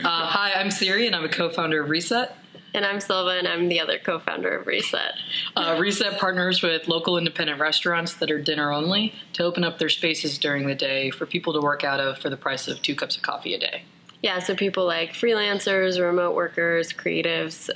Hi, I'm Siri, and I'm a co-founder of Reset. And I'm Silva, and I'm the other co-founder of Reset. Reset partners with local independent restaurants that are dinner only to open up their spaces during the day for people to work out of for the price of 2 cups of coffee a day. Yeah, so people like freelancers, remote workers, creatives,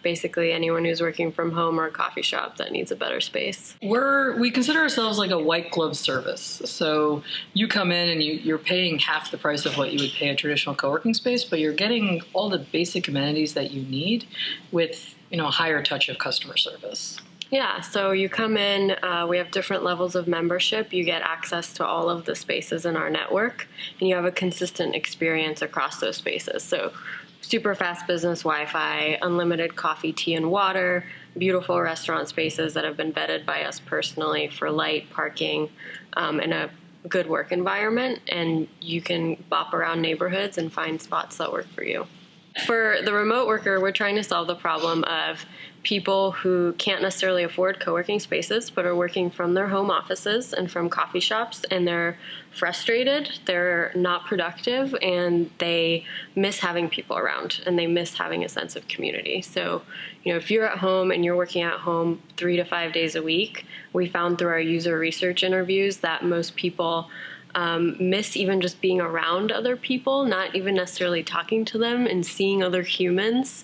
basically anyone who's working from home or a coffee shop that needs a better space. We consider ourselves like a white glove service. So you come in and you're paying half the price of what you would pay a traditional co-working space, but you're getting all the basic amenities that you need with a higher touch of customer service. Yeah, so you come in, we have different levels of membership. You get access to all of the spaces in our network, and you have a consistent experience across those spaces. So super fast business Wi-Fi, unlimited coffee, tea, and water, beautiful restaurant spaces that have been vetted by us personally for light, parking, and a good work environment. And you can bop around neighborhoods and find spots that work for you. For the remote worker, we're trying to solve the problem of people who can't necessarily afford co-working spaces but are working from their home offices and from coffee shops, and they're frustrated, they're not productive, and they miss having people around, and they miss having a sense of community. So, if you're at home and you're working at home 3 to 5 days a week, we found through our user research interviews that most people miss even just being around other people, not even necessarily talking to them and seeing other humans.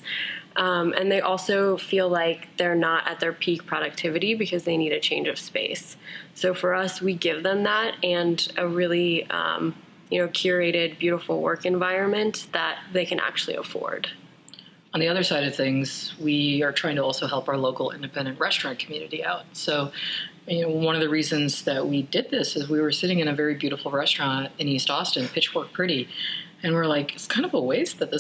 And they also feel like they're not at their peak productivity because they need a change of space. So for us, we give them that and a really, curated, beautiful work environment that they can actually afford. On the other side of things, we are trying to also help our local independent restaurant community out. So, one of the reasons that we did this is we were sitting in a very beautiful restaurant in East Austin, Pitchfork Pretty, and we're like, it's kind of a waste that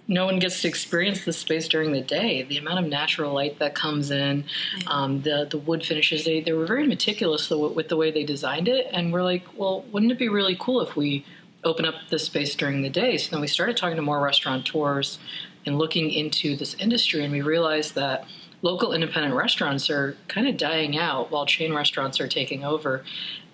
no one gets to experience this space during the day. The amount of natural light that comes in, the wood finishes, they were very meticulous with the way they designed it. And we're like, well, wouldn't it be really cool if we open up this space during the day? So then we started talking to more restaurateurs and looking into this industry, and we realized that local independent restaurants are kind of dying out while chain restaurants are taking over.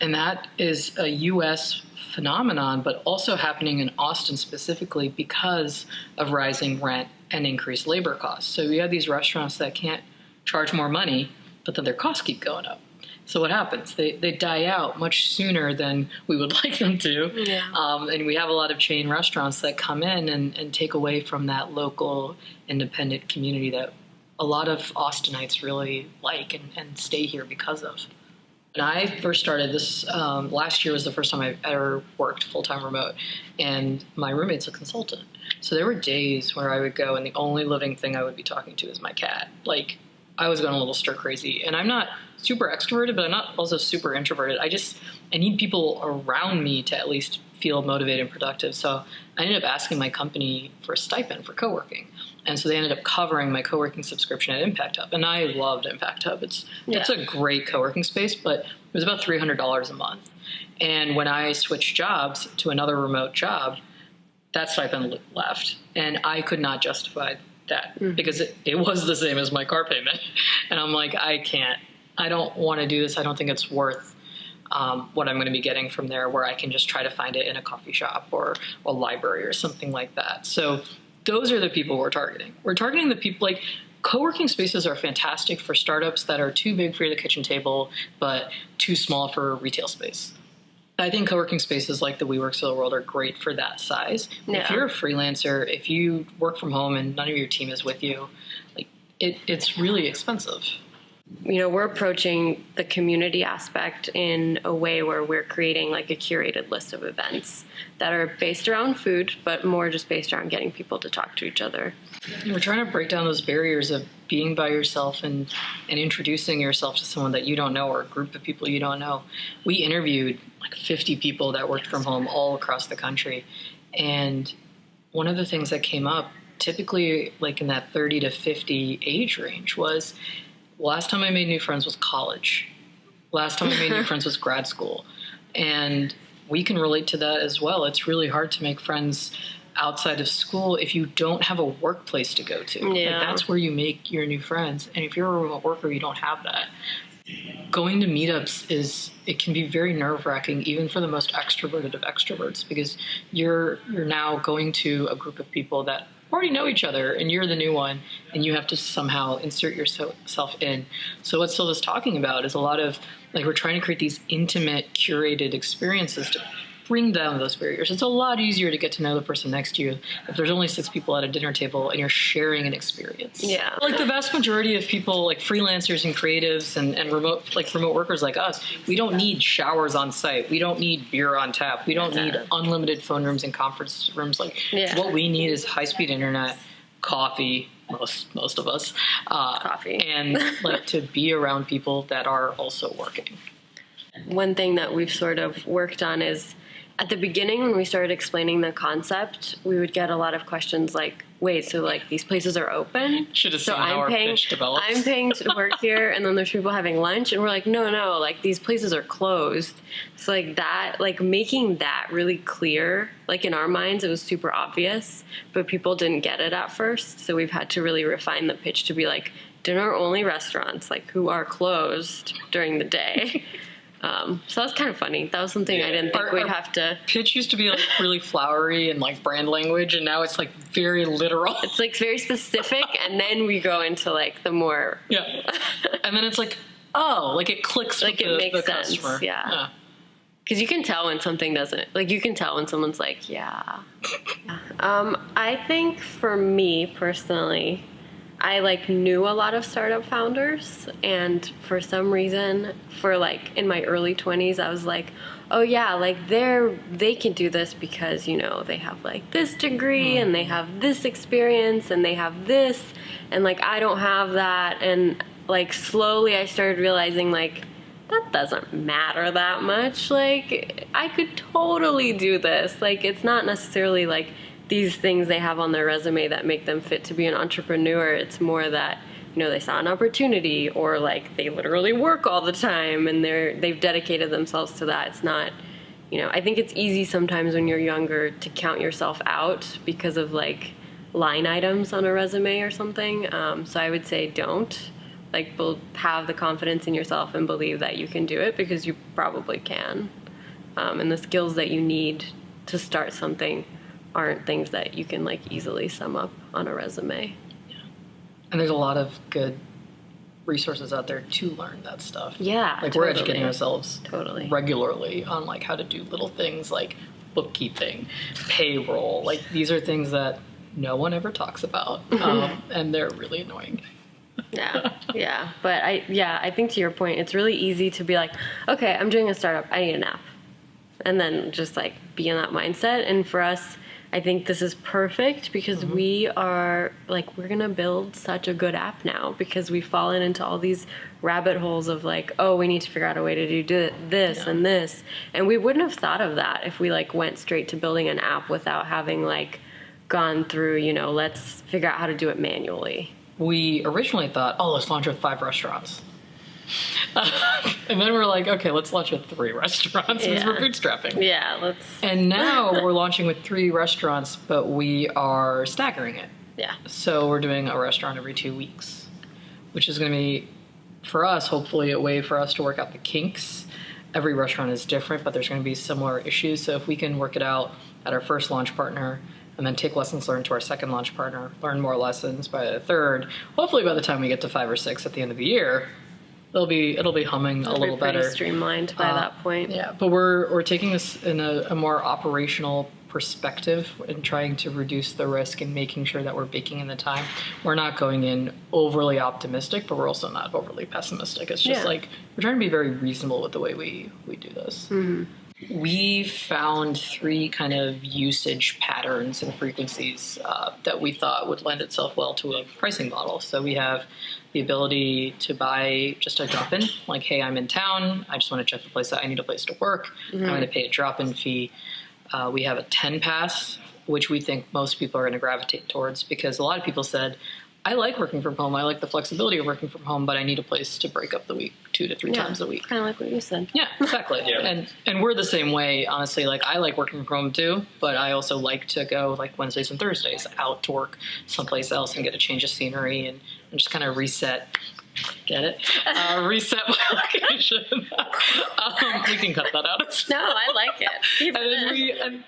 And that is a U.S. phenomenon, but also happening in Austin specifically because of rising rent and increased labor costs. So you have these restaurants that can't charge more money, but then their costs keep going up. So what happens? They die out much sooner than we would like them to. Yeah. And we have a lot of chain restaurants that come in and take away from that local independent community that a lot of Austinites really like and stay here because of. When I first started this, last year was the first time I ever worked full-time remote, and my roommate's a consultant. So there were days where I would go and the only living thing I would be talking to is my cat. Like, I was going a little stir crazy, and I'm not super extroverted, but I'm not also super introverted. I need people around me to at least feel motivated and productive. So I ended up asking my company for a stipend for co-working. And so they ended up covering my co-working subscription at Impact Hub. And I loved Impact Hub. It's a great co-working space, but it was about $300 a month. And when I switched jobs to another remote job, that stipend left. And I could not justify that because it was the same as my car payment. And I'm like, I don't want to do this. I don't think it's worth what I'm going to be getting from there, where I can just try to find it in a coffee shop or a library or something like that. So those are the people we're targeting. We're targeting the people, like, co-working spaces are fantastic for startups that are too big for the kitchen table, but too small for retail space. I think co-working spaces like the WeWorks of the world are great for that size. Yeah. If you're a freelancer, if you work from home and none of your team is with you, like it's really expensive. We're approaching the community aspect in a way where we're creating like a curated list of events that are based around food, but more just based around getting people to talk to each other. We're trying to break down those barriers of being by yourself and introducing yourself to someone that you don't know or a group of people you don't know. We interviewed like 50 people that worked from home all across the country. And one of the things that came up, typically like in that 30 to 50 age range, was last time I made new friends was college. Last time I made new friends was grad school. And we can relate to that as well. It's really hard to make friends outside of school if you don't have a workplace to go to. Yeah. Like, that's where you make your new friends. And if you're a remote worker, you don't have that. Going to meetups it can be very nerve-wracking even for the most extroverted of extroverts, because you're now going to a group of people that already know each other and you're the new one and you have to somehow insert yourself in. So what Silva's talking about is a lot of, like, we're trying to create these intimate, curated experiences to bring down those barriers. It's a lot easier to get to know the person next to you if there's only 6 people at a dinner table and you're sharing an experience. Yeah. Like the vast majority of people, like freelancers and creatives and remote workers like us, we don't need showers on site. We don't need beer on tap. We don't need unlimited phone rooms and conference rooms. Like what we need is high-speed internet, coffee, most of us, coffee, and like to be around people that are also working. One thing that we've sort of worked on is, at the beginning, when we started explaining the concept, we would get a lot of questions like, wait, so like these places are open? Should have seen how our pitch developed. I'm paying to work here, and then there's people having lunch, and we're like, no, like these places are closed. So like that, like making that really clear, like in our minds, it was super obvious, but people didn't get it at first. So we've had to really refine the pitch to be like, dinner-only restaurants, like who are closed during the day. So that was kind of funny. That was something I didn't think we'd have to. Pitch used to be like really flowery and like brand language, and now it's like very literal. It's like very specific, and then we go into like the more. Yeah. And then it's like, oh, like it clicks like with it makes the sense. customer. Yeah. Because you can tell when something doesn't. Like you can tell when someone's like, yeah. I think for me personally, I like knew a lot of startup founders, and for some reason, for like in my early 20s, I was like, oh yeah, like they can do this because, you know, they have like this degree and they have this experience and they have this, and like I don't have that. And like slowly I started realizing like that doesn't matter that much. Like I could totally do this. Like it's not necessarily like these things they have on their resume that make them fit to be an entrepreneur. It's more that, you know, they saw an opportunity, or like they literally work all the time and they've dedicated themselves to that. It's not, you know, I think it's easy sometimes when you're younger to count yourself out because of like line items on a resume or something. So I would say don't. Like, have the confidence in yourself and believe that you can do it, because you probably can. And the skills that you need to start something aren't things that you can like easily sum up on a resume. Yeah. And there's a lot of good resources out there to learn that stuff. Yeah, like totally. We're educating ourselves regularly on like how to do little things like bookkeeping, payroll. Like these are things that no one ever talks about, and they're really annoying. Yeah. But I think to your point, it's really easy to be like, okay, I'm doing a startup, I need an app, and then just like be in that mindset. And for us, I think this is perfect because we are like, we're gonna build such a good app now because we've fallen into all these rabbit holes of like, oh, we need to figure out a way to do this and this, and we wouldn't have thought of that if we like went straight to building an app without having like gone through, you know, let's figure out how to do it manually. We originally thought, oh, let's launch with 5 restaurants. And then we're like, okay, let's launch with 3 restaurants because we're bootstrapping. Yeah, let's. And now we're launching with 3 restaurants, but we are staggering it. Yeah. So we're doing a restaurant every 2 weeks, which is going to be, for us, hopefully a way for us to work out the kinks. Every restaurant is different, but there's going to be similar issues. So if we can work it out at our first launch partner, and then take lessons learned to our second launch partner, learn more lessons by the third, hopefully by the time we get to 5 or 6 at the end of the year, it'll be humming a little better. Streamlined by that point. Yeah, but we're taking this in a more operational perspective and trying to reduce the risk and making sure that we're baking in the time. We're not going in overly optimistic, but we're also not overly pessimistic. It's just like we're trying to be very reasonable with the way we do this. Mm-hmm. We found 3 kind of usage patterns and frequencies that we thought would lend itself well to a pricing model. So we have the ability to buy just a drop-in, like, hey, I'm in town, I just want to check the place out, I need a place to work, I'm going to pay a drop-in fee. We have a 10 pass, which we think most people are going to gravitate towards, because a lot of people said, I like working from home. I like the flexibility of working from home, but I need a place to break up the week 2 to 3 times a week. Kind of like what you said. Yeah, exactly. And we're the same way, honestly. Like, I like working from home too, but I also like to go like Wednesdays and Thursdays out to work someplace else and get a change of scenery and just kind of reset Get it? Reset my location. We can cut that out. No, I like it. Keep And then it in. we, Very